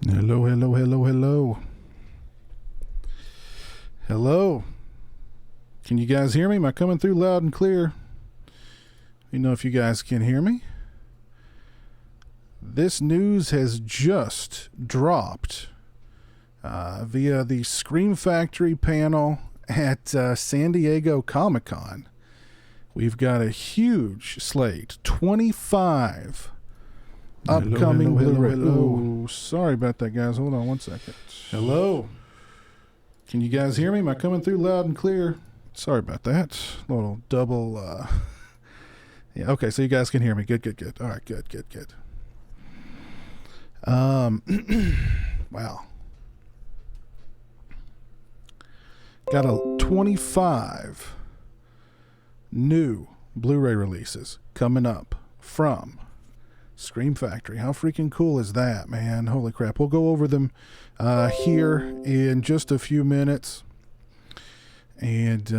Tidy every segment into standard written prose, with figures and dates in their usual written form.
Hello, hello, hello, hello. Hello. Can you guys hear me? Am I coming through loud and clear? You know if you guys can hear me. This news has just dropped via the Scream Factory panel at San Diego Comic-Con. We've got a huge slate, 25 upcoming Blu-ray. Oh, sorry about that, guys. Hold on one second. Hello. Can you guys hear me? Am I coming through loud and clear? Sorry about that. A little double. Yeah. Okay. So you guys can hear me. Good. All right. Good. Wow. Got a 25 new Blu-ray releases coming up from Scream Factory. How freaking cool is that, man? Holy crap. We'll go over them here in just a few minutes. And,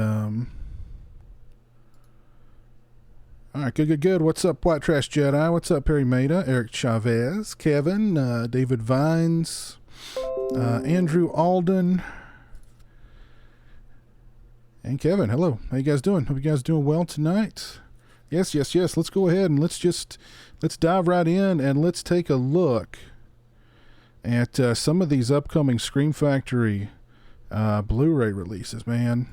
all right, good. What's up, White Trash Jedi? What's up, Perry Maida, Eric Chavez, Kevin, David Vines, Andrew Alden, and Kevin. Hello. How you guys doing? Hope you guys doing well tonight. Yes. Let's go ahead and let's dive right in and let's take a look at some of these upcoming Scream Factory Blu-ray releases, man.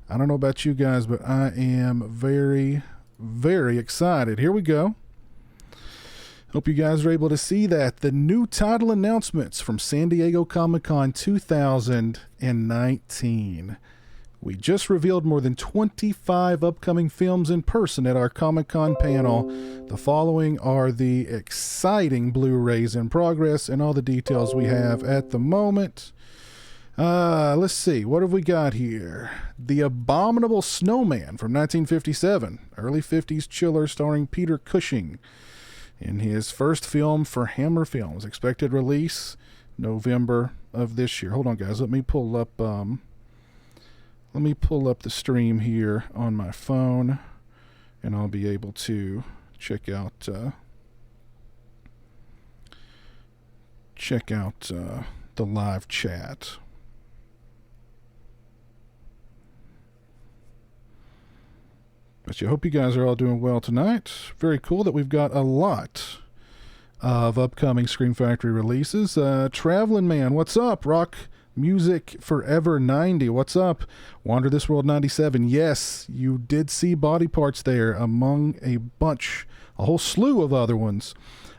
I don't know about you guys, but I am very, very excited. Here we go. Hope you guys are able to see that. The new title announcements from San Diego Comic-Con 2019. We just revealed more than 25 upcoming films in person at our Comic-Con panel. The following are the exciting Blu-rays in progress and all the details we have at the moment. Let's see. What have we got here? The Abominable Snowman from 1957. Early 50s chiller starring Peter Cushing in his first film for Hammer Films. Expected release November of this year. Hold on, guys. Let me pull up the stream here on my phone, and I'll be able to check out the live chat. But I hope you guys are all doing well tonight. Very cool that we've got a lot of upcoming Scream Factory releases. Traveling Man, what's up? Rock Music Forever 90, what's up? Wander This World 97, yes, you did see Body Parts there among a whole slew of other ones.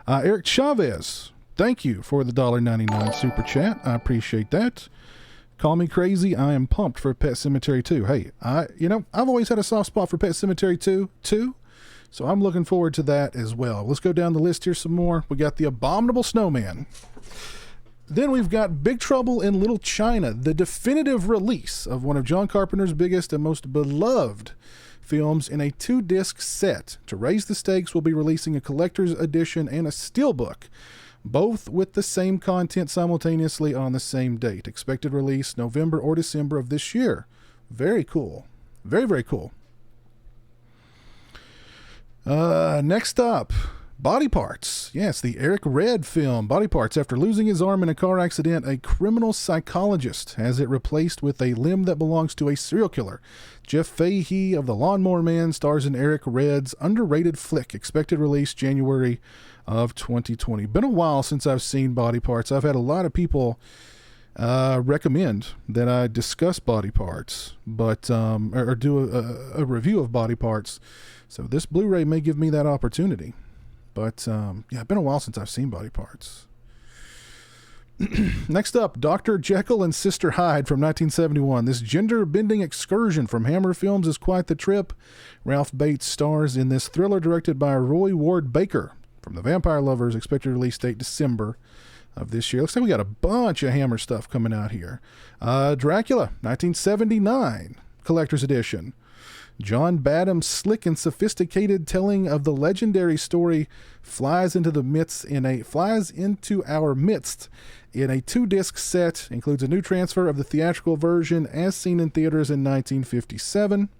Eric Chavez, thank you for the $1.99 super chat. I appreciate that. Call me crazy, I am pumped for Pet Sematary 2. Hey, I've always had a soft spot for Pet Sematary 2 too, so I'm looking forward to that as well. Let's go down the list here some more. We got The Abominable Snowman. Then we've got Big Trouble in Little China, the definitive release of one of John Carpenter's biggest and most beloved films in a 2-disc set. To raise the stakes, we'll be releasing a collector's edition and a steelbook, both with the same content simultaneously on the same date. Expected release November or December of this year. Very cool. Very, very cool. Next up, Body Parts. Yes, the Eric Red film, Body Parts. After losing his arm in a car accident, a criminal psychologist has it replaced with a limb that belongs to a serial killer. Jeff Fahey of The Lawnmower Man stars in Eric Red's underrated flick. Expected release January of 2020. Been a while since I've seen Body Parts. I've had a lot of people recommend that I discuss Body Parts, but or do a review of Body Parts. So this Blu-ray may give me that opportunity. But, yeah, been a while since I've seen Body Parts. Next up, Dr. Jekyll and Sister Hyde from 1971. This gender-bending excursion from Hammer Films is quite the trip. Ralph Bates stars in this thriller directed by Roy Ward Baker from The Vampire Lovers. Expected release date December of this year. Looks like we got a bunch of Hammer stuff coming out here. Dracula, 1979, Collector's Edition. John Badham's slick and sophisticated telling of the legendary story flies into our midst in a 2-disc set. Includes a new transfer of the theatrical version as seen in theaters in 1957.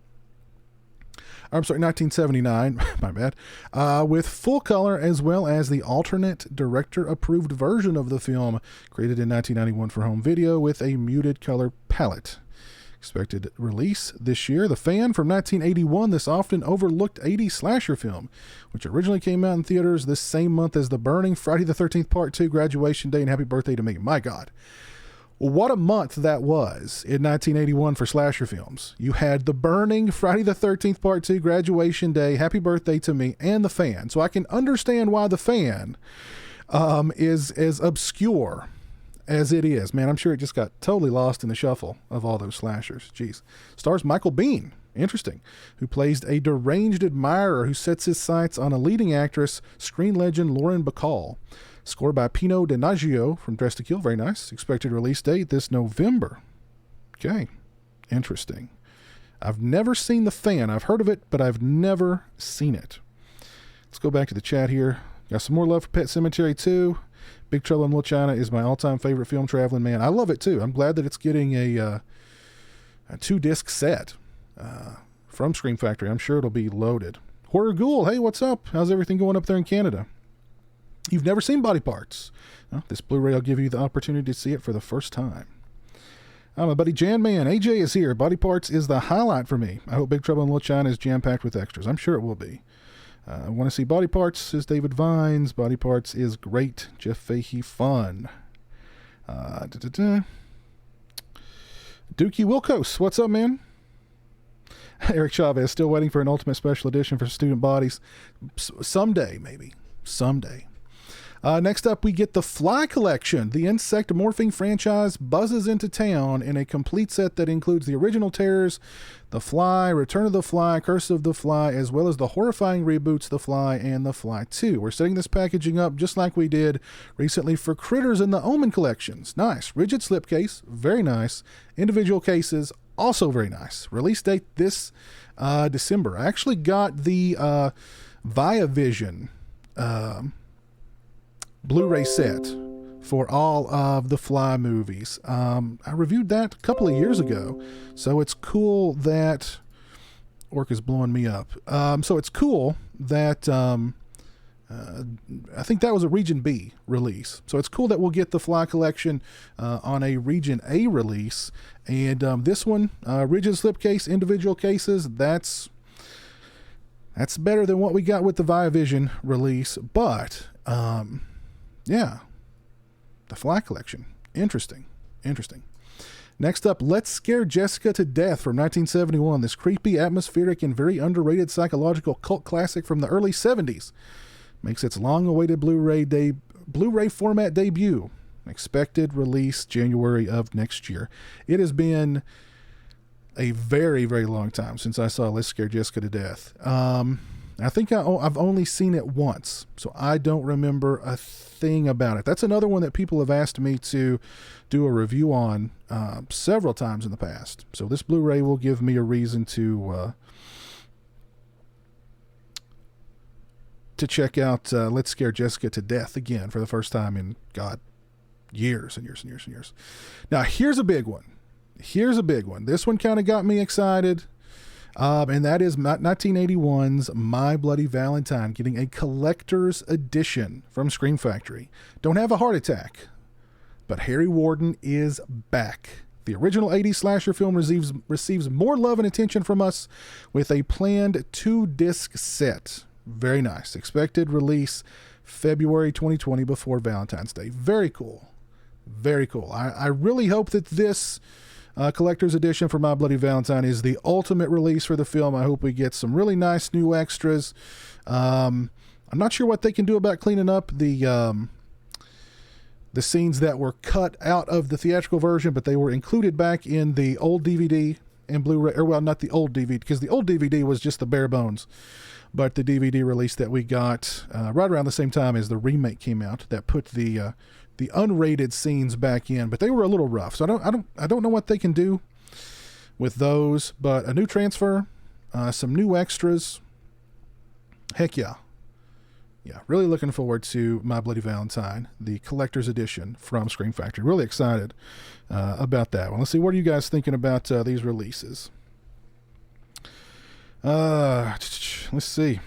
I'm sorry, 1979, my bad, with full color as well as the alternate director-approved version of the film, created in 1991 for home video with a muted color palette. Expected release this year. The Fan from 1981, this often overlooked 80s slasher film, which originally came out in theaters this same month as The Burning, Friday the 13th Part 2, Graduation Day, and Happy Birthday to Me. My God. What a month that was in 1981 for slasher films. You had The Burning, Friday the 13th Part 2, Graduation Day, Happy Birthday to Me, and The Fan. So I can understand why The Fan is as obscure as it is. Man, I'm sure it just got totally lost in the shuffle of all those slashers. Jeez. Stars Michael Biehn, interesting, who plays a deranged admirer who sets his sights on a leading actress, screen legend Lauren Bacall. Score by Pino Donaggio from Dress to Kill. Very nice. Expected release date this November. Okay. Interesting. I've never seen The Fan. I've heard of it, but I've never seen it. Let's go back to the chat here. Got some more love for Pet Sematary 2. Big Trouble in Little China is my all-time favorite film, Traveling Man. I love it too. I'm glad that it's getting a 2-disc set from Scream Factory. I'm sure it'll be loaded. Horror Ghoul, hey, what's up? How's everything going up there in Canada? You've never seen Body Parts. Well, this Blu-ray will give you the opportunity to see it for the first time. My buddy Jan Man, AJ is here. Body Parts is the highlight for me. I hope Big Trouble in Little China is jam-packed with extras. I'm sure it will be. I want to see Body Parts, says David Vines. Body Parts is great. Jeff Fahey fun. Dookie Wilkos, what's up, man? Eric Chavez, still waiting for an Ultimate Special Edition for Student Bodies. Someday, maybe. Someday. Next up, we get The Fly Collection. The insect morphing franchise buzzes into town in a complete set that includes the original Terrors, The Fly, Return of the Fly, Curse of the Fly, as well as the horrifying reboots The Fly and The Fly 2. We're setting this packaging up just like we did recently for Critters in the Omen collections. Nice. Rigid slipcase, very nice. Individual cases, also very nice. Release date this December. I actually got the ViaVision Blu-ray set for all of the Fly movies. I reviewed that a couple of years ago, so it's cool that Orca's blowing me up. So it's cool that I think that was a Region B release. So it's cool that we'll get the Fly collection on a Region A release, and this one, rigid slipcase, individual cases. That's better than what we got with the ViaVision release, but yeah, the Fly collection. Interesting. Next up, Let's Scare Jessica to Death from 1971. This creepy, atmospheric, and very underrated psychological cult classic from the early 70s makes its long-awaited Blu-ray format debut. Expected release January of next year. It has been a very, very long time since I saw Let's Scare Jessica to Death. I think I've only seen it once, so I don't remember a thing about it. That's another one that people have asked me to do a review on several times in the past. So this Blu-ray will give me a reason to check out Let's Scare Jessica to Death again for the first time in, God, years and years and years and years. Now, here's a big one. This one kind of got me excited. And that is 1981's My Bloody Valentine, getting a collector's edition from Scream Factory. Don't have a heart attack, but Harry Warden is back. The original 80s slasher film receives more love and attention from us with a planned 2-disc set. Very nice. Expected release February 2020 before Valentine's Day. Very cool. I really hope that this collector's edition for My Bloody Valentine is the ultimate release for the film. I hope we get some really nice new extras. I'm not sure what they can do about cleaning up the scenes that were cut out of the theatrical version, but they were included back in the old DVD and Blu-ray, or well, not the old DVD, because the old DVD was just the bare bones, but the DVD release that we got right around the same time as the remake came out that put the unrated scenes back in, but they were a little rough. So I don't know what they can do with those, but a new transfer, some new extras. Heck yeah. Really looking forward to My Bloody Valentine, the collector's edition from Scream Factory. Really excited about that one. Let's see, what are you guys thinking about these releases? Let's see.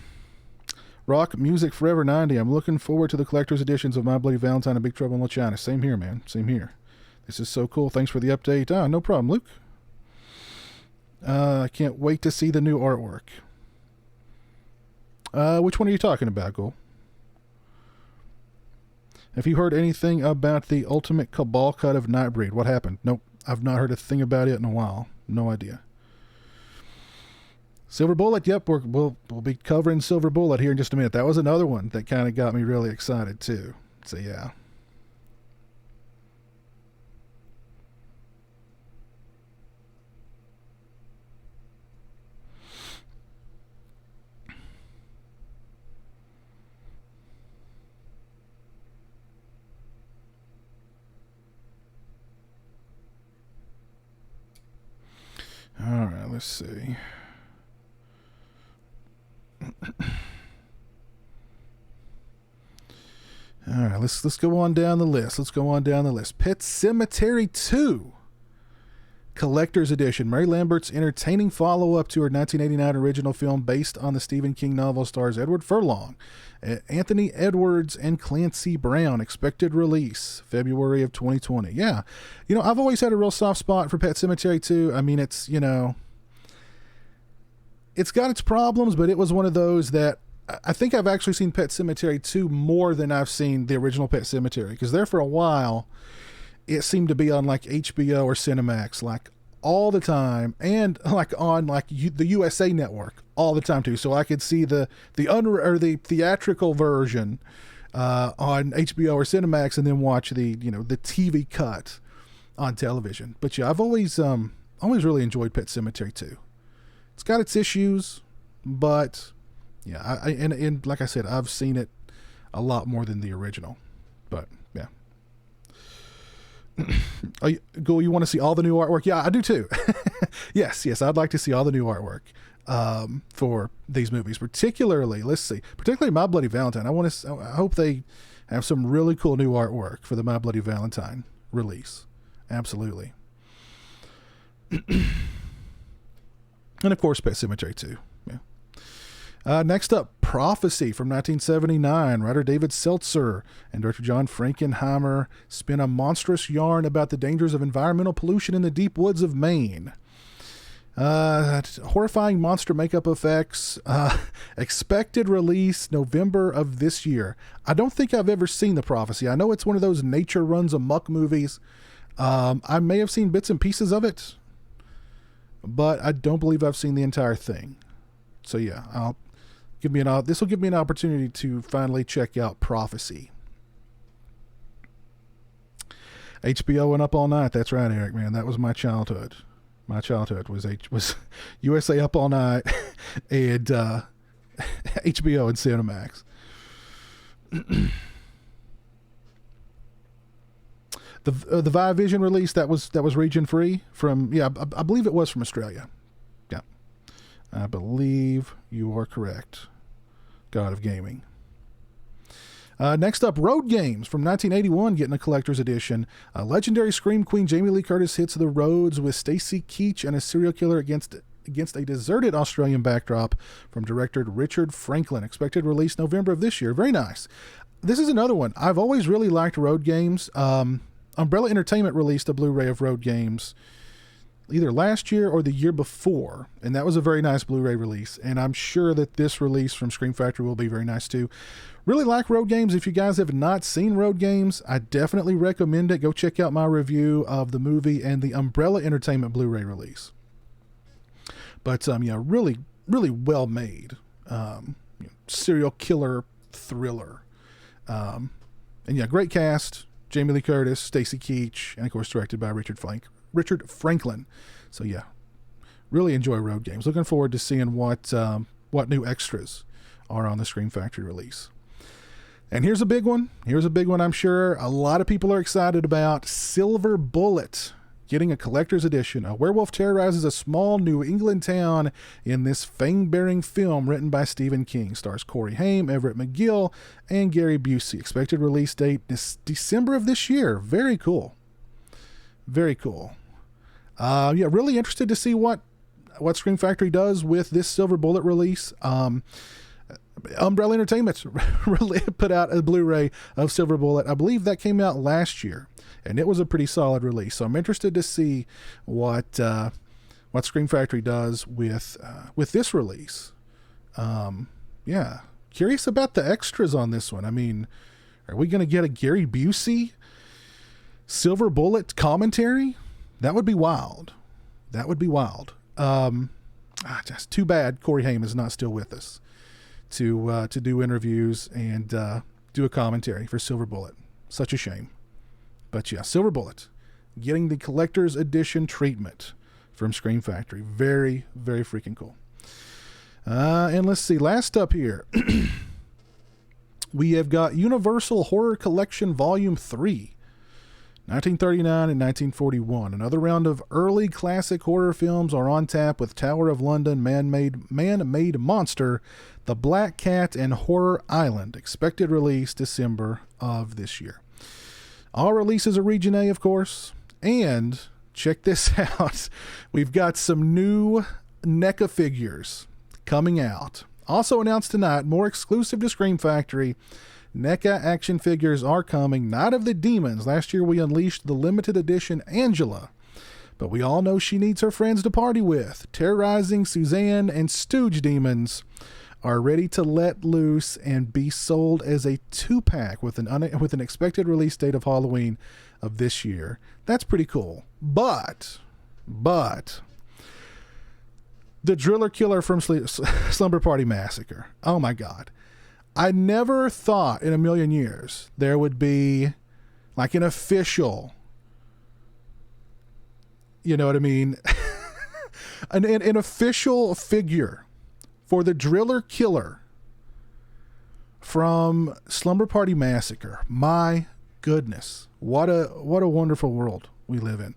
Rock Music Forever 90. I'm looking forward to the collector's editions of My Bloody Valentine and Big Trouble in Little China. Same here, man. Same here. This is so cool. Thanks for the update. No problem, Luke. I can't wait to see the new artwork. Which one are you talking about, Goal? Have you heard anything about the Ultimate Cabal cut of Nightbreed? What happened? Nope. I've not heard a thing about it in a while. No idea. Silver Bullet. Yep, we'll be covering Silver Bullet here in just a minute. That was another one that kind of got me really excited too. So yeah. All right, let's see. All right, let's go on down the list. Pet Sematary 2 Collector's Edition. Mary Lambert's entertaining follow-up to her 1989 original film based on the Stephen King novel stars Edward Furlong, Anthony Edwards, and Clancy Brown. Expected release February of 2020. Yeah. I've always had a real soft spot for Pet Sematary 2. I mean, it's got its problems, but it was one of those that I think I've actually seen Pet Sematary 2 more than I've seen the original Pet Sematary, because there for a while it seemed to be on like HBO or Cinemax like all the time, and like on like the USA Network all the time too. So I could see the theatrical version on HBO or Cinemax, and then watch the the TV cut on television. But yeah, I've always really enjoyed Pet Sematary 2. It's got its issues, but yeah, and like I said, I've seen it a lot more than the original. But yeah. You want to see all the new artwork? Yeah, I do too. yes, I'd like to see all the new artwork for these movies, particularly My Bloody Valentine. I hope they have some really cool new artwork for the My Bloody Valentine release. Absolutely. And of course, Pet Sematary 2. Yeah. Next up, Prophecy from 1979. Writer David Seltzer and director John Frankenheimer spin a monstrous yarn about the dangers of environmental pollution in the deep woods of Maine. Horrifying monster makeup effects. Expected release November of this year. I don't think I've ever seen The Prophecy. I know it's one of those nature runs amok movies. I may have seen bits and pieces of it, but I don't believe I've seen the entire thing. So yeah, this will give me an opportunity to finally check out Prophecy. HBO and Up All Night. That's right, Eric, man. That was my childhood. My childhood was USA Up All Night and HBO and Cinemax. The Vivision release that was region free from I believe it was from Australia. Yeah, I believe you are correct. God of Gaming. Next up, Road Games from 1981 getting a collector's edition. Legendary Scream Queen Jamie Lee Curtis hits the roads with Stacy Keach and a serial killer against a deserted Australian backdrop from director Richard Franklin. Expected release November of this year. Very nice. This is another one. I've always really liked Road Games. Umbrella Entertainment released a Blu-ray of Road Games either last year or the year before, and that was a very nice Blu-ray release, and I'm sure that this release from Scream Factory will be very nice too. Really like Road Games. If you guys have not seen Road Games, I definitely recommend it. Go check out my review of the movie and the Umbrella Entertainment Blu-ray release. But really, really well made serial killer thriller. And yeah, great cast. Jamie Lee Curtis, Stacy Keach, and of course directed by Richard Franklin. So yeah, really enjoy Road Games. Looking forward to seeing what new extras are on the Scream Factory release. And here's a big one. I'm sure a lot of people are excited about. Silver Bullet getting a collector's edition. A werewolf terrorizes a small New England town in this fame-bearing film written by Stephen King. Stars Corey Haim, Everett McGill, and Gary Busey. Expected release date is December of this year. Very cool. Very cool. Really interested to see what what Scream Factory does with this Silver Bullet release. Umbrella Entertainment put out a Blu-ray of Silver Bullet. I believe that came out last year, and it was a pretty solid release. So I'm interested to see what Scream Factory does with this release. Yeah, curious about the extras on this one. I mean, are we going to get a Gary Busey Silver Bullet commentary? That would be wild. That would be wild. Just too bad Corey Haim is not still with us to do interviews and do a commentary for Silver Bullet. Such a shame. But yeah, Silver Bullet getting the collector's edition treatment from Scream Factory. Very, very freaking cool. And let's see, last up here, we have got Universal Horror Collection Volume 3. 1939 and 1941. Another round of early classic horror films are on tap with Tower of London, Man-Made Monster, The Black Cat, and Horror Island. Expected release December of this year. All releases are Region A, of course. And check this out. We've got some new NECA figures coming out. Also announced tonight, more exclusive to Scream Factory. NECA action figures are coming. Night of the Demons. Last year we unleashed the limited edition Angela, but we all know she needs her friends to party with. Terrorizing Suzanne and Stooge Demons are ready to let loose and be sold as a 2-pack with an expected release date of Halloween of this year. That's pretty cool. But the Driller Killer from Slumber Party Massacre. Oh my God. I never thought in a million years there would be like an official, you know what I mean? an official figure for the Driller Killer from Slumber Party Massacre. My goodness. What a wonderful world we live in.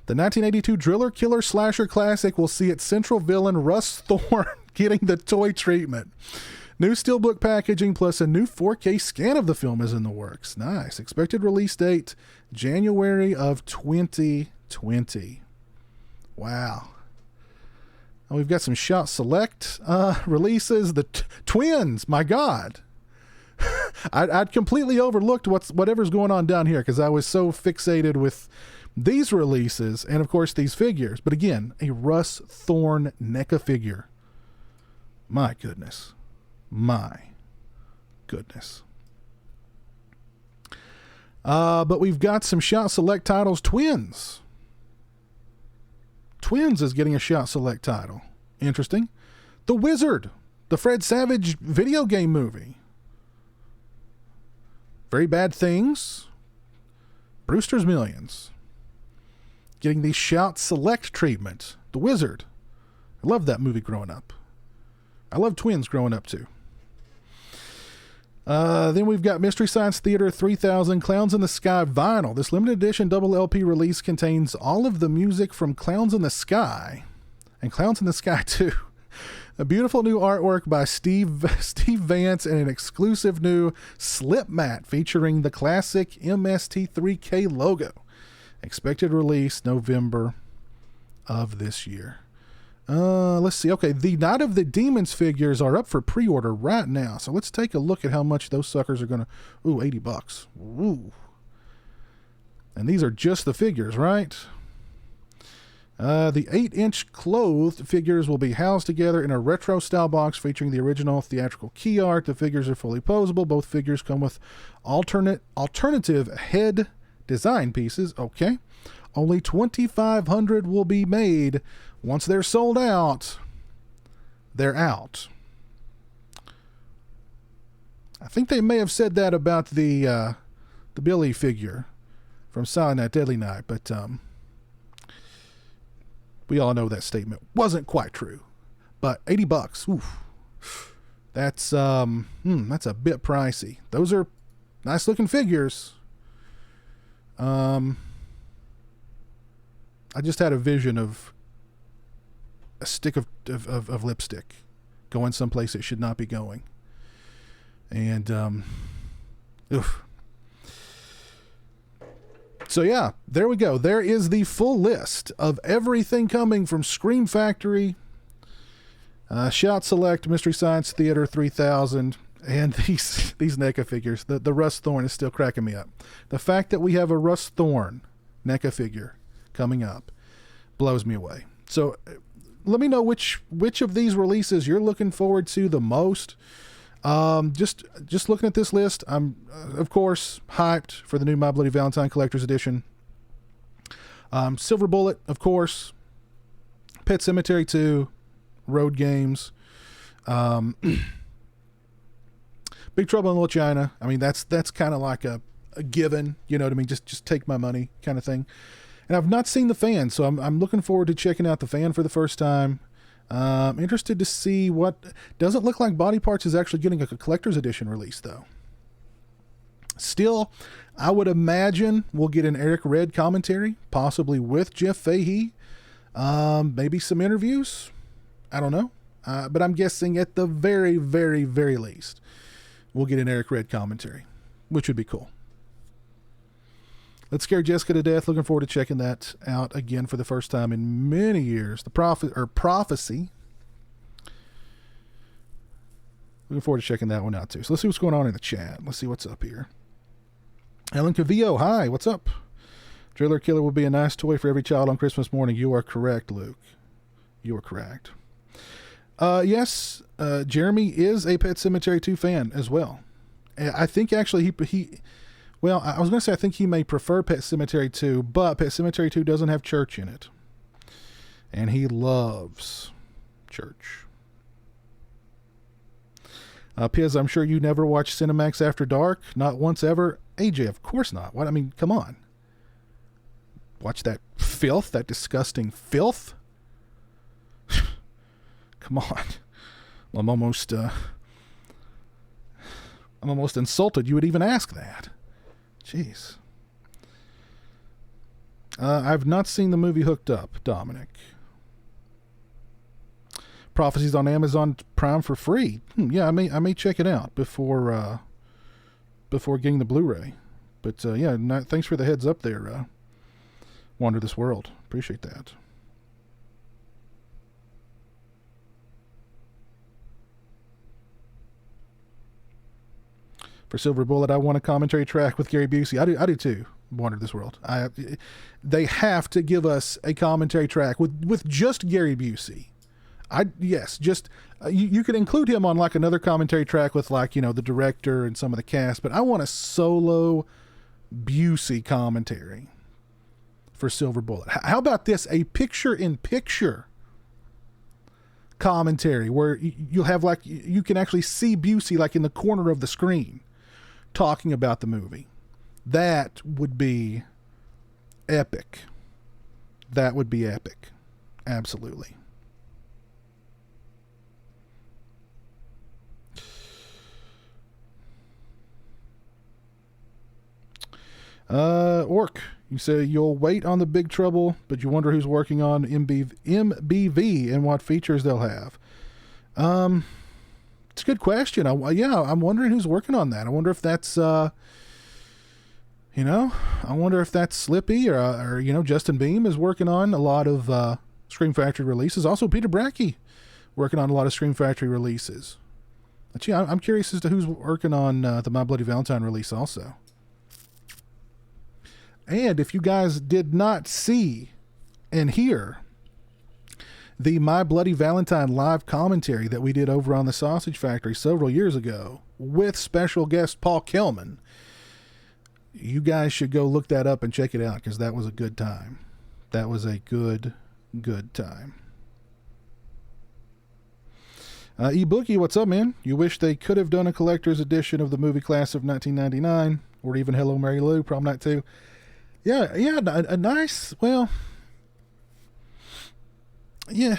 The 1982 Driller Killer Slasher Classic will see its central villain Russ Thorne getting the toy treatment. New steelbook packaging plus a new 4K scan of the film is in the works. Nice. Expected release date, January of 2020. Wow. And we've got some Shot Select releases. The Twins, my God. I'd completely overlooked whatever's going on down here because I was so fixated with these releases and, of course, these figures. But again, a Russ Thorne NECA figure. My goodness. My goodness. But we've got some Shot Select titles. Twins is getting a Shot Select title. Interesting. The Wizard, the Fred Savage video game movie. Very Bad Things. Brewster's Millions. Getting the Shout Select treatment. The Wizard. I loved that movie growing up. I loved Twins growing up too. Then we've got Mystery Science Theater 3000 Clowns in the Sky vinyl. This limited edition double LP release contains all of the music from Clowns in the Sky and Clowns in the Sky 2. A beautiful new artwork by Steve Vance and an exclusive new slip mat featuring the classic MST3K logo. Expected release November of this year. Let's see. Okay, the Night of the Demons figures are up for pre-order right now. So let's take a look at how much those suckers are going to... Ooh, $80. Ooh. And these are just the figures, right? The 8-inch clothed figures will be housed together in a retro-style box featuring the original theatrical key art. The figures are fully posable. Both figures come with alternative head design pieces. Okay. Only 2,500 will be made. Once they're sold out, they're out. I think they may have said that about the Billy figure from Silent Night, Deadly Night, but we all know that statement wasn't quite true. But $80, oof, that's a bit pricey. Those are nice looking figures. I just had a vision of a stick of lipstick going someplace it should not be going. And, oof. So yeah, there we go. There is the full list of everything coming from Scream Factory, Shout Select, Mystery Science Theater 3000, and these NECA figures. The Russ Thorn is still cracking me up. The fact that we have a Russ Thorn NECA figure coming up blows me away. So let me know which of these releases you're looking forward to the most. Just looking at this list, I'm of course hyped for the new My Bloody Valentine Collector's Edition. Silver Bullet, of course. Pet Sematary 2, Road Games, Big Trouble in Little China. I mean, that's kind of like a given, you know what I mean? Just take my money kind of thing. And I've not seen The Fan, so I'm looking forward to checking out The Fan for the first time. Interested to see what... Doesn't look like Body Parts is actually getting a collector's edition release, though. Still, I would imagine we'll get an Eric Red commentary, possibly with Jeff Fahey. Maybe some interviews. I don't know. But I'm guessing at the very, very, very least, we'll get an Eric Red commentary, which would be cool. Let's Scare Jessica to Death. Looking forward to checking that out again for the first time in many years. The Prophecy. Looking forward to checking that one out too. So let's see what's going on in the chat. Let's see what's up here. Ellen Cavillo, hi, what's up? Driller Killer will be a nice toy for every child on Christmas morning. You are correct, Luke. You are correct. Yes, Jeremy is a Pet Sematary 2 fan as well. I think actually well, I was going to say I think he may prefer Pet Sematary 2, but Pet Sematary 2 doesn't have church in it. And he loves church. Piz, I'm sure you never watched Cinemax After Dark. Not once ever. AJ, of course not. What? I mean, come on. Watch that filth, that disgusting filth. Come on. I'm almost insulted you would even ask that. Jeez. I've not seen the movie Hooked Up, Dominic. Prophecies on Amazon Prime for free. Yeah, I may check it out before getting the Blu-ray. But yeah, thanks for the heads up there, Wander This World. Appreciate that. For Silver Bullet, I want a commentary track with Gary Busey. I do too. Wander This World. They have to give us a commentary track with just Gary Busey. You could include him on like another commentary track with like, the director and some of the cast, but I want a solo Busey commentary for Silver Bullet. How about this? A picture-in-picture commentary where you'll have like, you can actually see Busey like in the corner of the screen talking about the movie. That would be epic. That would be epic. Absolutely. Orc, you say you'll wait on the Big Trouble, but you wonder who's working on MBV and what features they'll have. It's a good question. I'm wondering who's working on that. I wonder if that's, I wonder if that's Slippy or Justin Beam is working on a lot of Scream Factory releases. Also, Peter Brackey working on a lot of Scream Factory releases. But yeah, I'm curious as to who's working on the My Bloody Valentine release also. And if you guys did not see and hear the My Bloody Valentine live commentary that we did over on the Sausage Factory several years ago with special guest Paul Kelman, you guys should go look that up and check it out because that was a good time. That was a good time. E-Bookie, what's up, man? You wish they could have done a collector's edition of the movie class of 1999 or even Hello, Mary Lou, Prom Night 2. Yeah, a nice, well, yeah,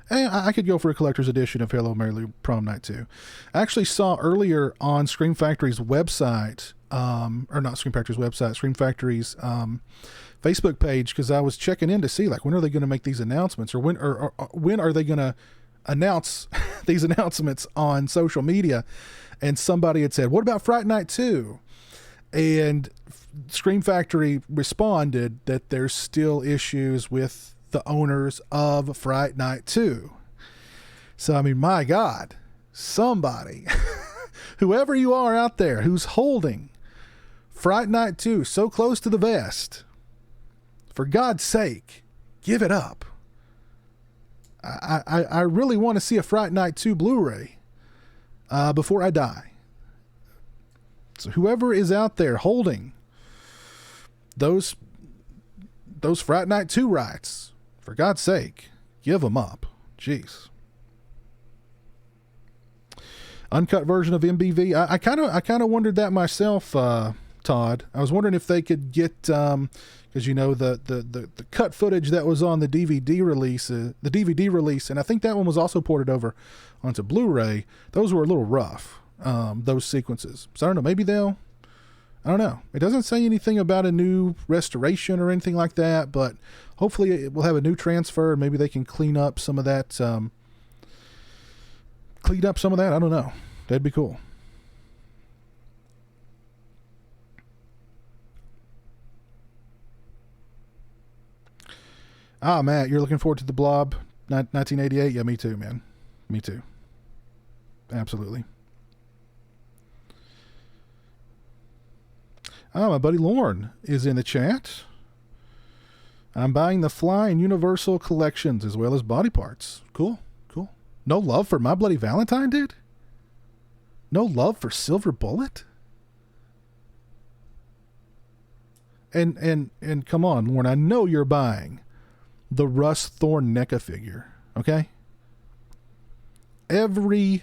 I could go for a collector's edition of Hello, Mary Lou, Prom Night 2. I actually saw earlier on Scream Factory's website, or not Scream Factory's website, Scream Factory's Facebook page, because I was checking in to see, like, when are they going to make these announcements, or when are they going to announce these announcements on social media? And somebody had said, what about Fright Night 2? And Scream Factory responded that there's still issues with the owners of Fright Night 2. So, I mean, my God, somebody, whoever you are out there who's holding Fright Night 2 so close to the vest, for God's sake, give it up. I really want to see a Fright Night 2 Blu-ray before I die. So whoever is out there holding those Fright Night 2 rights, for God's sake, give them up. Jeez. Uncut version of MBV. I kind of wondered that myself, Todd. I was wondering if they could get, because you know the cut footage that was on the DVD release, and I think that one was also ported over onto Blu-ray. Those were a little rough, those sequences. So I don't know. Maybe I don't know. It doesn't say anything about a new restoration or anything like that, but hopefully it will have a new transfer, and maybe they can clean up some of that. I don't know. That'd be cool. Ah, Matt, you're looking forward to The Blob 1988? Yeah, me too, man. Me too. Absolutely. Ah, my buddy Lorne is in the chat. I'm buying the Fly and Universal collections as well as body parts. Cool. No love for My Bloody Valentine, dude? No love for Silver Bullet? And come on, Lorne, I know you're buying the Russ Thorn NECA figure, okay? I was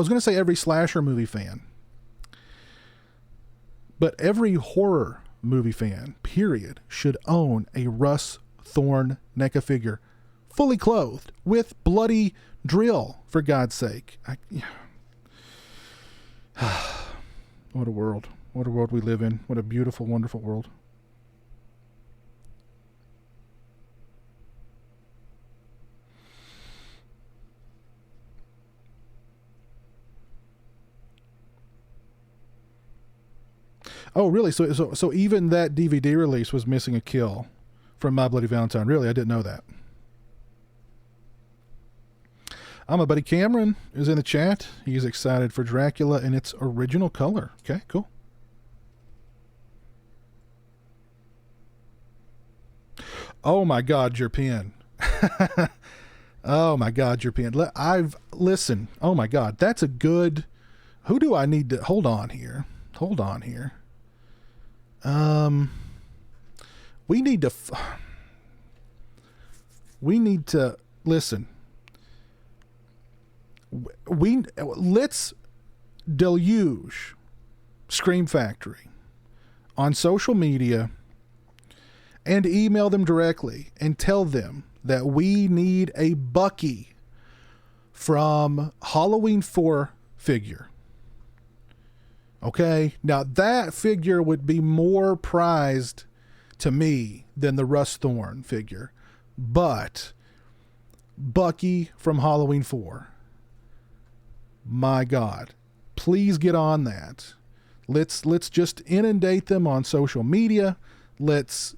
going to say every slasher movie fan, but every horror movie fan, period, should own a Russ Thorn NECA figure, fully clothed, with bloody drill, for God's sake. What a world. What a world we live in. What a beautiful, wonderful world. Oh, really? So even that DVD release was missing a kill from My Bloody Valentine. Really? I didn't know that. My buddy Cameron is in the chat. He's excited for Dracula in its original color. Okay, cool. Oh my God, your pen. Oh my God, your pen. Listen. Oh my God, that's a good. Who do I need to hold on here? We need to listen. Let's deluge Scream Factory on social media and email them directly and tell them that we need a Bucky from Halloween 4 figure. Okay? Now that figure would be more prized to me than the Russ Thorn figure. But Bucky from Halloween 4. My God, please get on that. Let's just inundate them on social media. Let's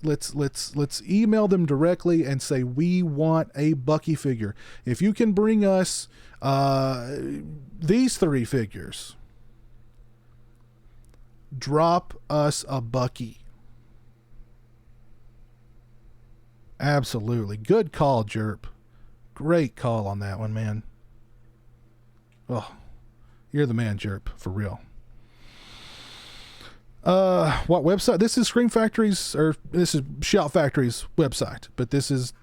email them directly and say we want a Bucky figure. If you can bring us these 3 figures, drop us a Bucky. Absolutely. Good call, Jerp. Great call on that one, man. Oh, you're the man, Jerp, for real. What website? This is Scream Factory's, or this is Shout Factory's website, but this is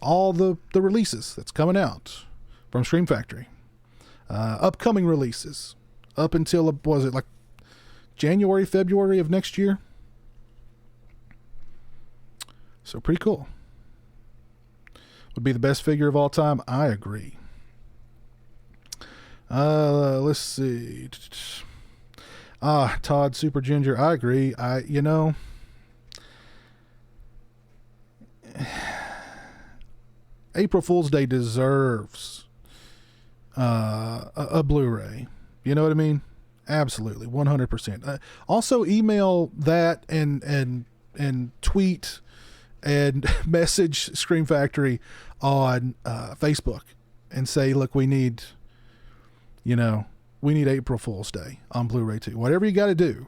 all the releases that's coming out from Scream Factory. Upcoming releases up until, was it like January, February of next year? So pretty cool. Would be the best figure of all time. I agree. Let's see. Todd Super Ginger. I agree. April Fool's Day deserves a Blu-ray. You know what I mean? Absolutely, 100%. Also, email that and tweet and message Scream Factory on Facebook and say, look, we need April Fool's Day on Blu-ray too. Whatever you got to do,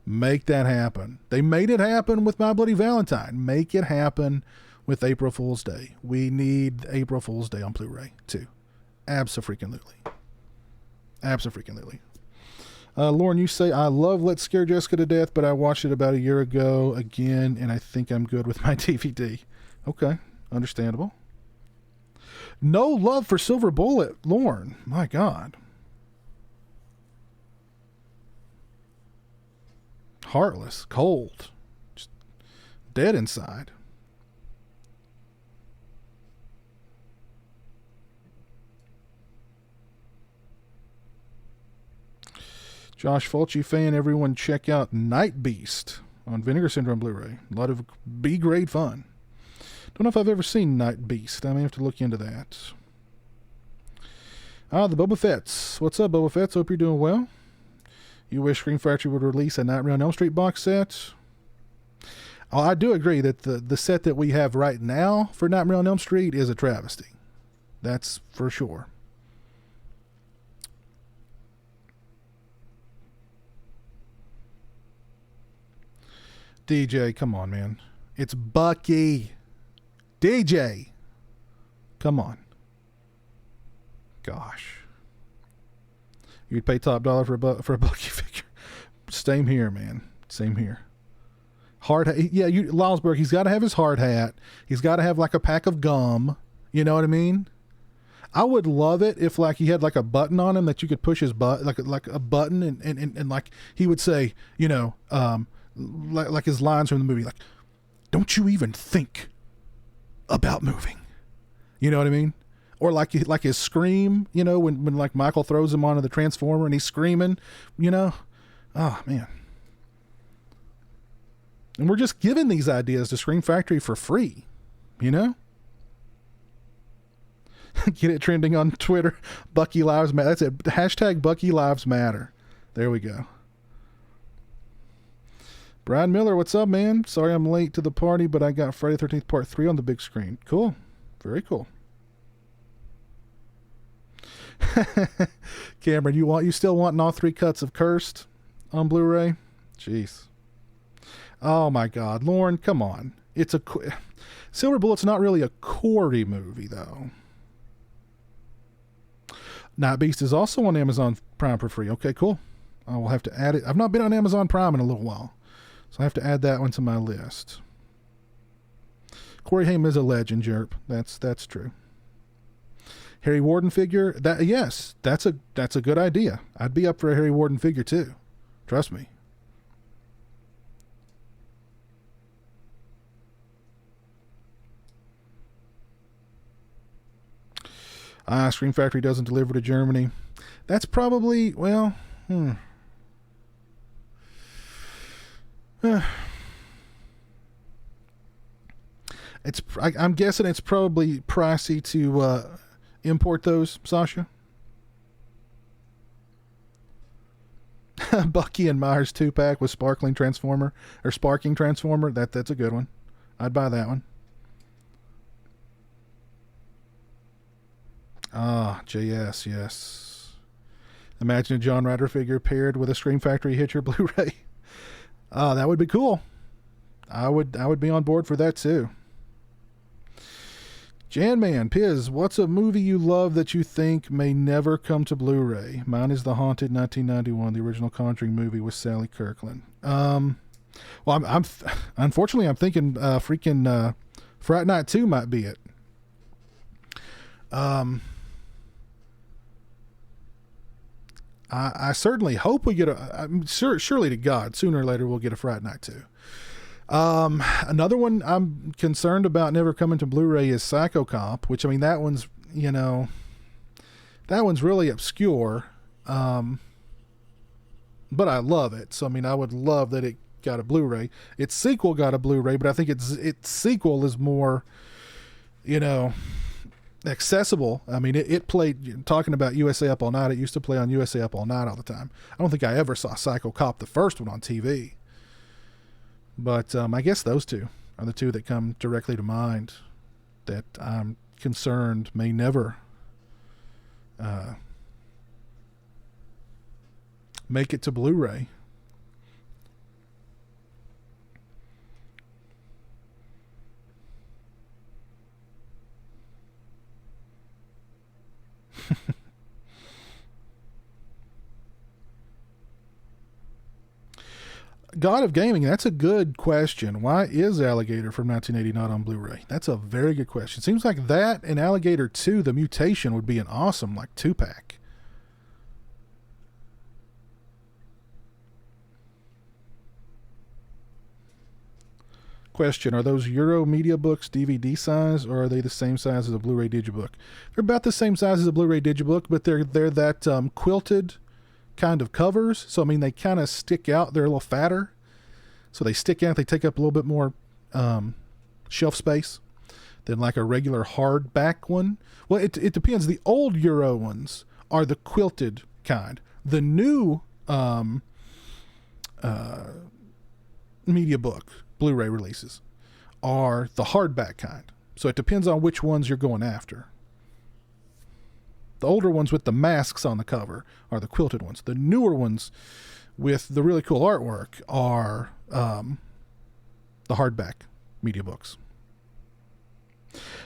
make that happen. They made it happen with My Bloody Valentine. Make it happen with April Fool's Day. We need April Fool's Day on Blu-ray too. Abso-freaking-lutely. Abso-freaking-lutely. Lauren, you say, I love Let's Scare Jessica to Death, but I watched it about a year ago again, and I think I'm good with my DVD. Okay, understandable. No love for Silver Bullet, Lauren. My God. Heartless, cold, just dead inside. Josh Fulci fan, everyone check out Night Beast on Vinegar Syndrome Blu-ray. A lot of B-grade fun. Don't know if I've ever seen Night Beast. I may have to look into that. The Boba Fett's. What's up, Boba Fett's? Hope you're doing well. You wish Scream Factory would release a Nightmare on Elm Street box set? Oh, I do agree that the set that we have right now for Nightmare on Elm Street is a travesty. That's for sure. DJ, come on, man. It's Bucky. DJ. Come on. Gosh. You'd pay top dollar for a Bucky figure. Same here, man. Same here. Hard hat. Yeah, Lylesburg, he's got to have his hard hat. He's got to have like a pack of gum. You know what I mean? I would love it if like he had like a button on him that you could push his butt, like a button and like he would say, like his lines from the movie, like, don't you even think about moving. You know what I mean? Or like his scream, when like Michael throws him onto the Transformer and he's screaming, Oh, man. And we're just giving these ideas to Scream Factory for free, Get it trending on Twitter. Bucky Lives Matter. That's it. Hashtag Bucky Lives Matter. There we go. Brian Miller, what's up, man? Sorry I'm late to the party, but I got Friday the 13th Part 3 on the big screen. Cool. Very cool. Cameron, you still wanting all 3 cuts of Cursed on Blu-ray? Jeez. Oh my God, Lauren, come on. Silver Bullet's not really a Corey movie though. Night Beast is also on Amazon Prime for free. Okay, cool. I will have to add it. I've not been on Amazon Prime in a little while, so I have to add that one to my list. Corey Haim is a legend, Jerp. That's true. Harry Warden figure. Yes, that's a good idea. I'd be up for a Harry Warden figure too. Trust me. Scream Factory doesn't deliver to Germany. That's probably, well, I'm guessing it's probably pricey to import those, Sasha. Bucky and Myers 2-pack with sparking transformer. That's a good one. I'd buy that one. JS, yes. Imagine a John Ryder figure paired with a Scream Factory Hitcher Blu-ray. That would be cool. I would be on board for that too. Janman, Piz, what's a movie you love that you think may never come to Blu-ray? Mine is The Haunted 1991, the original Conjuring movie with Sally Kirkland. Well, I'm unfortunately I'm thinking Fright Night 2 might be it. I certainly hope we get surely to God, sooner or later we'll get a Fright Night 2. Another one I'm concerned about never coming to Blu-ray is Psycho Cop, which, I mean, that one's really obscure. But I love it. So, I mean, I would love that it got a Blu-ray. Its sequel got a Blu-ray, but I think its sequel is more, accessible. I mean, it played, talking about USA Up All Night, it used to play on USA Up All Night all the time. I don't think I ever saw Psycho Cop, the first one, on TV. But I guess those two are the two that come directly to mind that I'm concerned may never make it to Blu-ray. God of Gaming, that's a good question. Why is Alligator from 1980 not on Blu-ray? That's a very good question. Seems like that and Alligator 2, The Mutation, would be an awesome, like, 2-pack. Question, are those Euro Media Books DVD size, or are they the same size as a Blu-ray Digibook? They're about the same size as a Blu-ray Digibook, but they're that quilted kind of covers. So, I mean, they kind of stick out. They're a little fatter. So they stick out. They take up a little bit more shelf space than like a regular hardback one. Well, it depends. The old Euro ones are the quilted kind. The new media book Blu-ray releases are the hardback kind. So it depends on which ones you're going after. The older ones with the masks on the cover are the quilted ones. The newer ones with the really cool artwork are the hardback media books.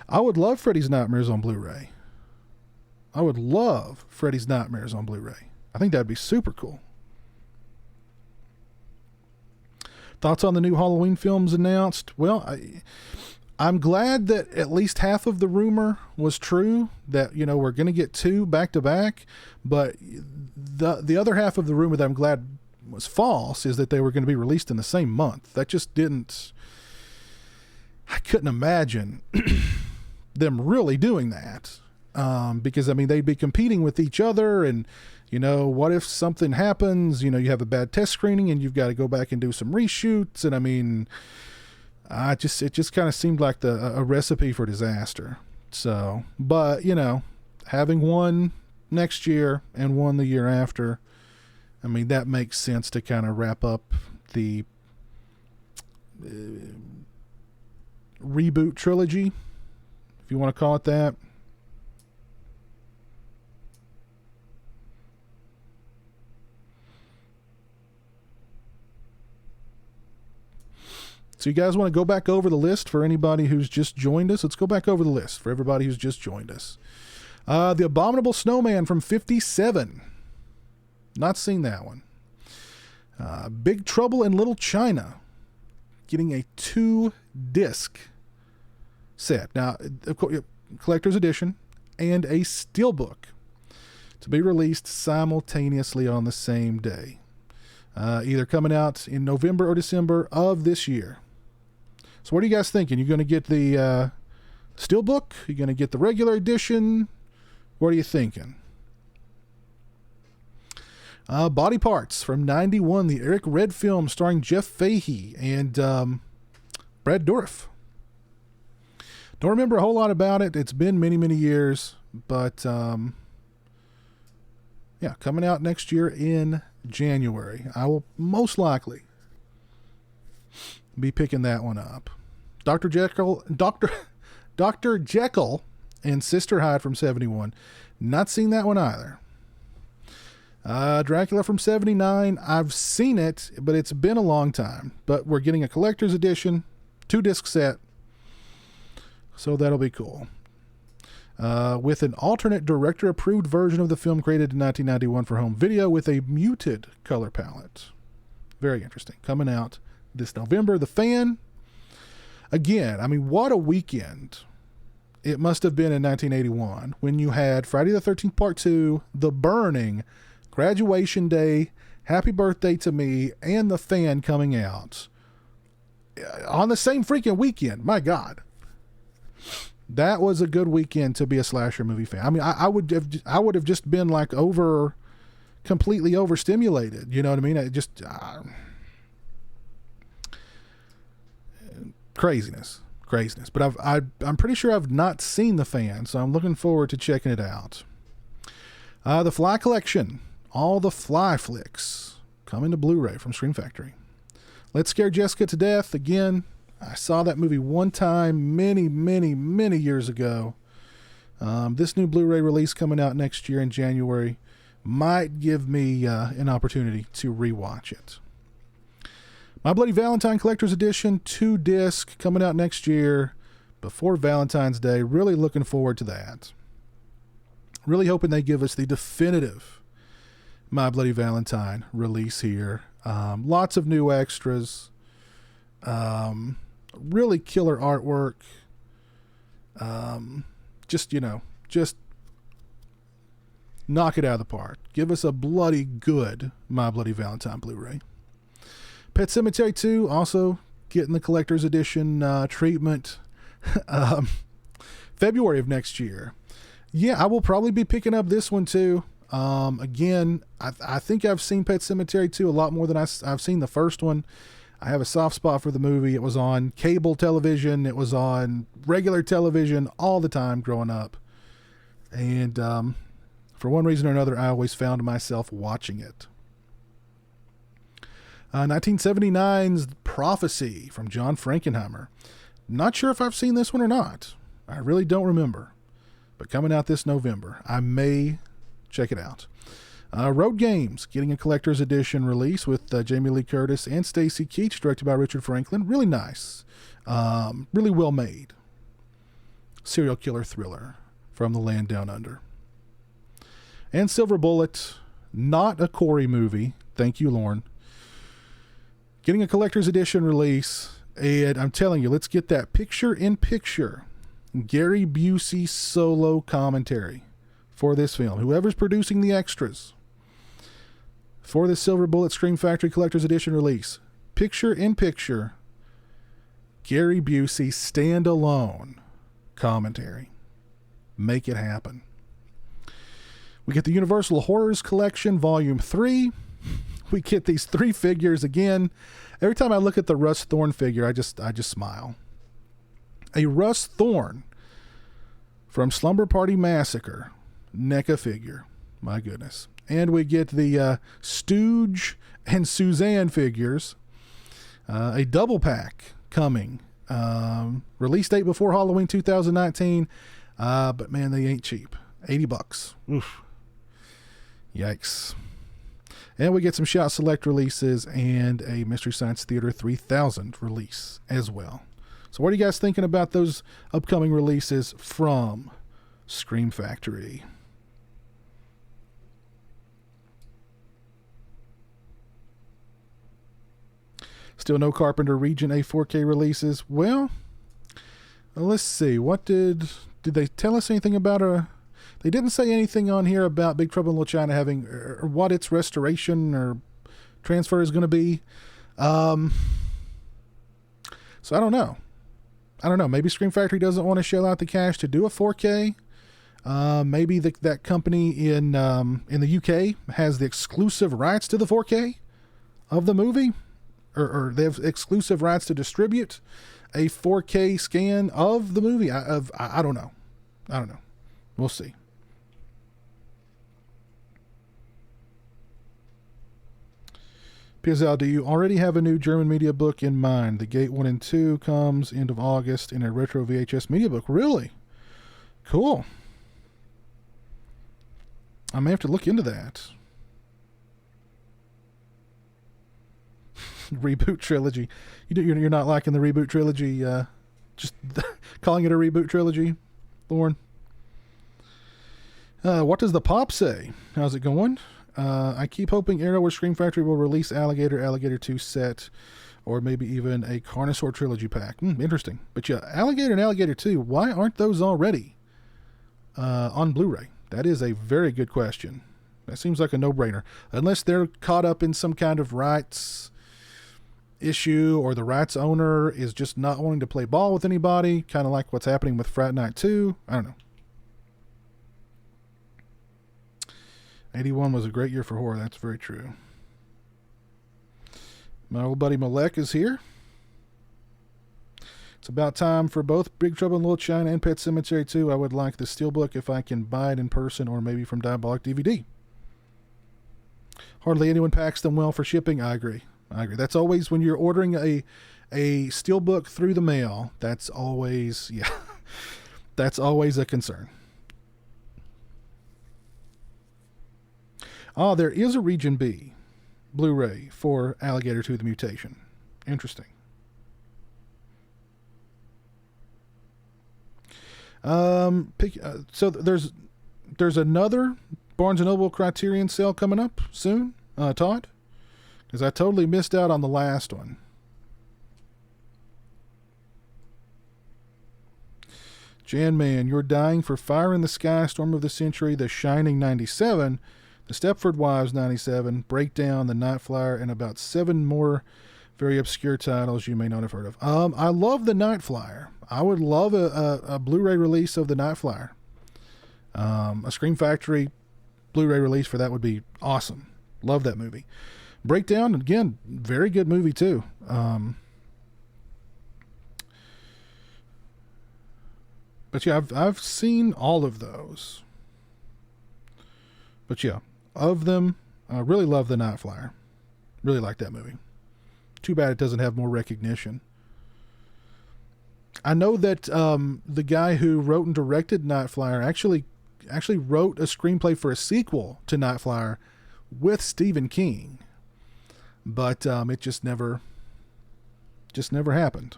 I would love Freddy's Nightmares on Blu-ray. I would love Freddy's Nightmares on Blu-ray. I think that'd be super cool. Thoughts on the new Halloween films announced? Well, I'm glad that at least half of the rumor was true, that, you know, we're going to get 2 back to back, but the other half of the rumor that I'm glad was false is that they were going to be released in the same month. That just didn't, I couldn't imagine them really doing that, because, I mean, they'd be competing with each other, and, you know, what if something happens, you know, you have a bad test screening and you've got to go back and do some reshoots, and I mean, it just kind of seemed like a recipe for disaster. So, but, you know, having one next year and one the year after, I mean, that makes sense to kind of wrap up the reboot trilogy, if you want to call it that. So you guys want to go back over the list for anybody who's just joined us? Let's go back over the list for everybody who's just joined us. The Abominable Snowman from 57. Not seen that one. Big Trouble in Little China. Getting a 2-disc set. Now, of course, collector's edition and a steelbook to be released simultaneously on the same day. Either coming out in November or December of this year. So what are you guys thinking? You going to get the steelbook? You going to get the regular edition? What are you thinking? Body Parts from 91, the Eric Red film starring Jeff Fahey and Brad Dourif. Don't remember a whole lot about it. It's been many, many years, but yeah, coming out next year in January. I will most likely be picking that one up. Dr. Jekyll and Sister Hyde from 71. Not seen that one either. Dracula from 79. I've seen it, but it's been a long time. But we're getting a collector's edition, 2-disc set. So that'll be cool. With an alternate director-approved version of the film created in 1991 for home video with a muted color palette. Very interesting. Coming out this November. The Fan. Again, I mean, what a weekend it must have been in 1981 when you had Friday the 13th Part 2, The Burning, Graduation Day, Happy Birthday to Me, and The Fan coming out on the same freaking weekend. My God. That was a good weekend to be a slasher movie fan. I mean, I would have just been like completely overstimulated. You know what I mean? It just craziness. craziness. But I'm pretty sure I've not seen The Fan, so I'm looking forward to checking it out. The Fly Collection, all the Fly flicks coming to Blu-ray from Scream Factory. Let's Scare Jessica to Death. Again, I saw that movie one time many, many, many years ago. This new Blu-ray release coming out next year in January might give me an opportunity to rewatch it. My Bloody Valentine Collector's Edition 2-disc coming out next year before Valentine's Day. Really looking forward to that. Really hoping they give us the definitive My Bloody Valentine release here. Lots of new extras. Really killer artwork. Just knock it out of the park. Give us a bloody good My Bloody Valentine Blu-ray. Pet Sematary 2, also getting the collector's edition treatment. February of next year. Yeah, I will probably be picking up this one too. Again, I think I've seen Pet Sematary 2 a lot more than I've seen the first one. I have a soft spot for the movie. It was on cable television. It was on regular television all the time growing up. And for one reason or another, I always found myself watching it. 1979's Prophecy from John Frankenheimer. Not sure if I've seen this one or not. I really don't remember. But coming out this November, I may check it out. Road Games, getting a collector's edition release with Jamie Lee Curtis and Stacy Keach, directed by Richard Franklin. Really nice. Really well made. Serial killer thriller from the land down under. And Silver Bullet, not a Corey movie. Thank you, Lauren. Getting a collector's edition release, and I'm telling you, let's get that picture-in-picture Gary Busey solo commentary for this film. Whoever's producing the extras for the Silver Bullet Scream Factory collector's edition release, picture-in-picture Gary Busey standalone commentary. Make it happen. We get the Universal Horrors Collection Volume 3. We get these 3 figures again. Every time I look at the Russ Thorn figure, I just smile. A Russ Thorn from Slumber Party Massacre NECA figure. My goodness. And we get the Stooge and Suzanne figures. A double pack coming. Release date before Halloween 2019. But man, they ain't cheap. $80. Oof. Yikes. And we get some Shout Select releases and a Mystery Science Theater 3000 release as well. So what are you guys thinking about those upcoming releases from Scream Factory? Still no Carpenter Region A 4K releases. Well, let's see. What did they tell us anything about They didn't say anything on here about Big Trouble in Little China having, or what its restoration or transfer is going to be. So I don't know. Maybe Scream Factory doesn't want to shell out the cash to do a 4K. Maybe that company in the UK has the exclusive rights to the 4K of the movie, or they have exclusive rights to distribute a 4K scan of the movie. I don't know. We'll see. Pizowell, do you already have a new German media book in mind? The Gate 1 and 2 comes end of August in a retro VHS media book. Really? Cool. I may have to look into that. Reboot trilogy. You're not liking the reboot trilogy, just calling it a reboot trilogy, Lauren? What does the pop say? How's it going? I keep hoping Arrow or Scream Factory will release Alligator 2 set, or maybe even a Carnosaur trilogy pack. Interesting. But yeah, Alligator and Alligator 2, why aren't those already on Blu-ray? That is a very good question. That seems like a no-brainer. Unless they're caught up in some kind of rights issue, or the rights owner is just not wanting to play ball with anybody, kind of like what's happening with Frat Night 2. I don't know. 81 was a great year for horror. That's very true. My old buddy Malek is here. It's about time for both Big Trouble in Little China and Pet Sematary 2. I would like the Steelbook if I can buy it in person or maybe from Diabolic DVD. Hardly anyone packs them well for shipping. I agree. That's always when you're ordering a Steelbook through the mail. That's always, that's always a concern. There is a Region B Blu-ray for Alligator 2: The Mutation. Interesting. So there's another Barnes & Noble Criterion sale coming up soon, Todd? Because I totally missed out on the last one. Jan Man, You're Dying for Fire in the Sky, Storm of the Century, The Shining 97, The Stepford Wives 97, Breakdown, The Night Flyer, and about 7 more very obscure titles you may not have heard of. I love The Night Flyer. I would love a Blu-ray release of The Night Flyer. A Scream Factory Blu-ray release for that would be awesome. Love that movie. Breakdown, again, very good movie too. But yeah, I've seen all of those. But yeah, of them, I really love The Night Flyer. Really like that movie. Too bad it doesn't have more recognition. I know that the guy who wrote and directed Night Flyer actually wrote a screenplay for a sequel to Night Flyer with Stephen King, but it just never happened.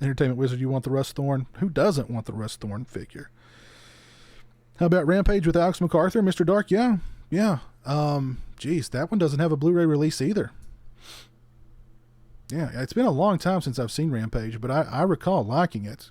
Entertainment Wizard, you want the Russ Thorne? Who doesn't want the Russ Thorne figure? How about Rampage with Alex MacArthur, Mr. Dark? Yeah. Geez, that one doesn't have a Blu-ray release either. Yeah, it's been a long time since I've seen Rampage, but I recall liking it.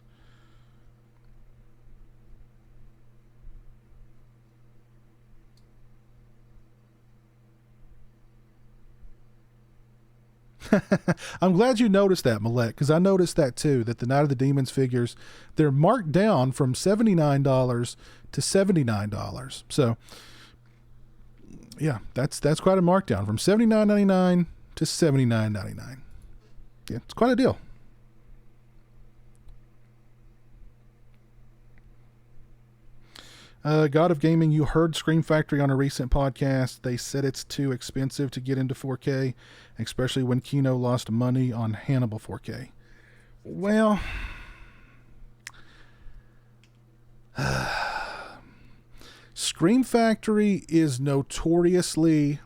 I'm glad you noticed that, Millette, because I noticed that too, that the Night of the Demons figures, they're marked down from $79 to $79. So, yeah, that's quite a markdown, from $79.99 to $79.99. Yeah, it's quite a deal. God of Gaming, you heard Scream Factory on a recent podcast. They said it's too expensive to get into 4K, especially when Kino lost money on Hannibal 4K. Well, Scream Factory is notoriously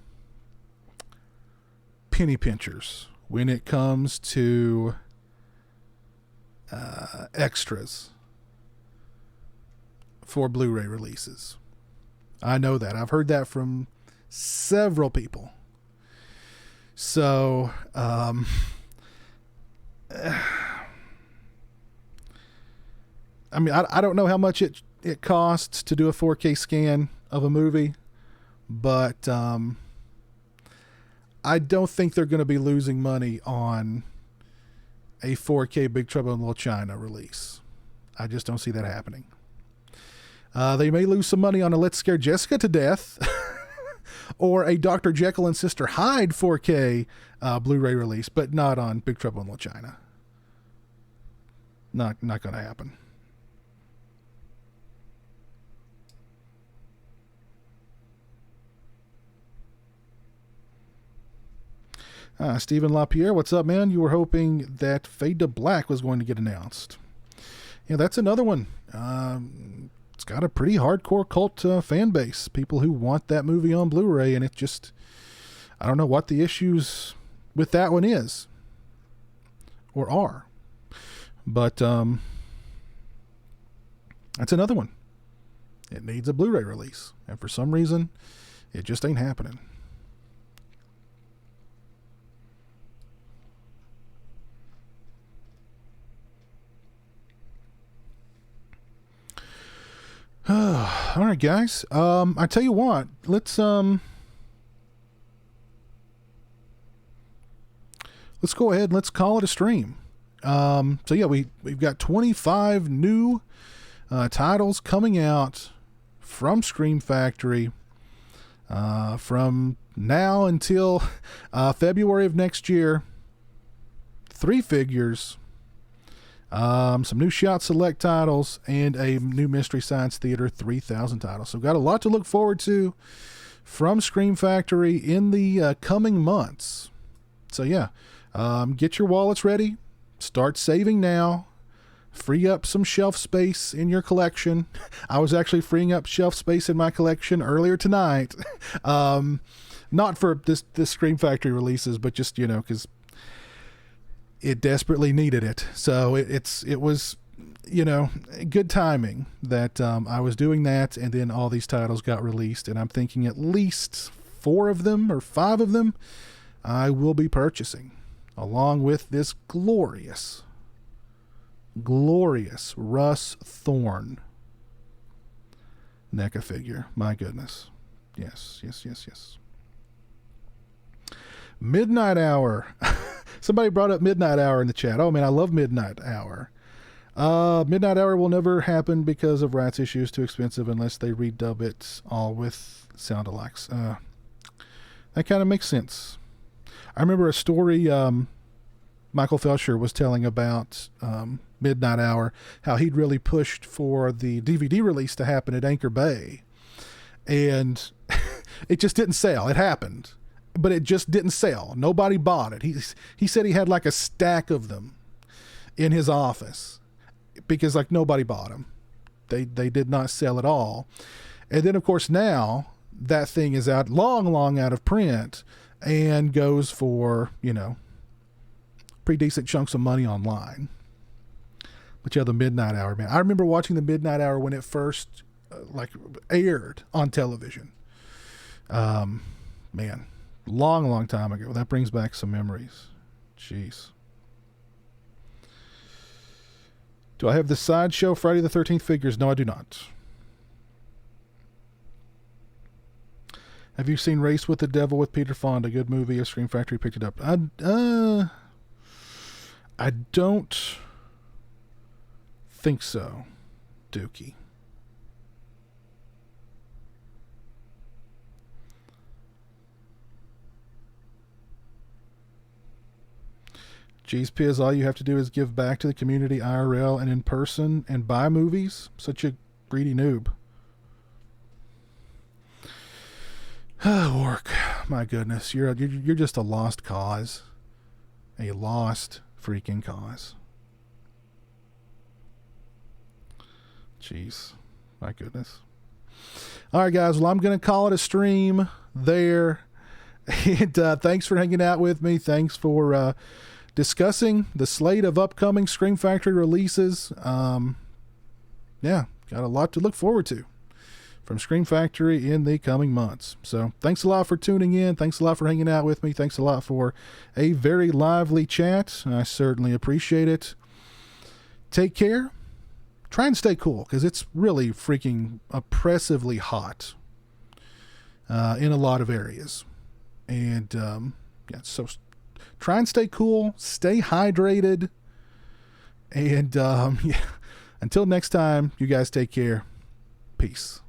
penny pinchers when it comes to extras for Blu-ray releases. I know that. I've heard that from several people. So, I mean, I don't know how much it costs to do a 4K scan of a movie, but I don't think they're going to be losing money on a 4K Big Trouble in Little China release. I just don't see that happening. They may lose some money on a Let's Scare Jessica to Death or a Dr. Jekyll and Sister Hyde 4K Blu-ray release, but not on Big Trouble in Little China. Not going to happen. Stephen LaPierre, what's up, man? You were hoping that Fade to Black was going to get announced. Yeah, that's another one. It's got a pretty hardcore cult fan base. People who want that movie on Blu-ray, and it just, I don't know what the issues with that one is or are. But that's another one. It needs a Blu-ray release, and for some reason, it just ain't happening. All right, guys. I tell you what, let's go ahead and let's call it a stream. So yeah, we've got 25 new titles coming out from Scream Factory from now until February of next year. 3 figures, some new Shout Select titles, and a new Mystery Science Theater 3000 title. So got a lot to look forward to from Scream Factory in the coming months. So yeah, get your wallets ready. Start saving now. Free up some shelf space in your collection. I was actually freeing up shelf space in my collection earlier tonight. Not for this Scream Factory releases, but just, because it desperately needed it. So it was, good timing that I was doing that, and then all these titles got released, and I'm thinking at least 4 of them or 5 of them I will be purchasing, along with this glorious Russ Thorne NECA figure. My goodness. Yes. Midnight Hour. Somebody brought up Midnight Hour in the chat. Oh man, I love Midnight Hour. Midnight Hour will never happen because of rights issues. Too expensive unless they redub it all with sound-alikes. That kind of makes sense. I remember a story Michael Felsher was telling about Midnight Hour, how he'd really pushed for the DVD release to happen at Anchor Bay, and it just didn't sell. It happened, but it just didn't sell. Nobody bought it. He said he had like a stack of them in his office because like nobody bought them. They did not sell at all. And then of course now that thing is out, long out of print, and goes for, pretty decent chunks of money online. But yeah, the Midnight Hour, man. I remember watching the Midnight Hour when it first aired on television. Man, long time ago. That brings back some memories. Jeez. Do I have the Sideshow Friday the 13th figures? No, I do not. Have you seen Race with the Devil with Peter Fonda? Good movie. A Scream Factory picked it up. I don't think so, Dookie. Geez, Piz, all you have to do is give back to the community IRL and in person and buy movies? Such a greedy noob. Work. My goodness. You're just a lost cause. A lost freaking cause. Jeez. My goodness. All right, guys. Well, I'm going to call it a stream there. And thanks for hanging out with me. Thanks for discussing the slate of upcoming Scream Factory releases. Yeah, got a lot to look forward to from Scream Factory in the coming months. So thanks a lot for tuning in. Thanks a lot for hanging out with me. Thanks a lot for a very lively chat. I certainly appreciate it. Take care. Try and stay cool because it's really freaking oppressively hot in a lot of areas. And yeah, so try and stay cool, stay hydrated. And yeah, until next time, you guys take care. Peace.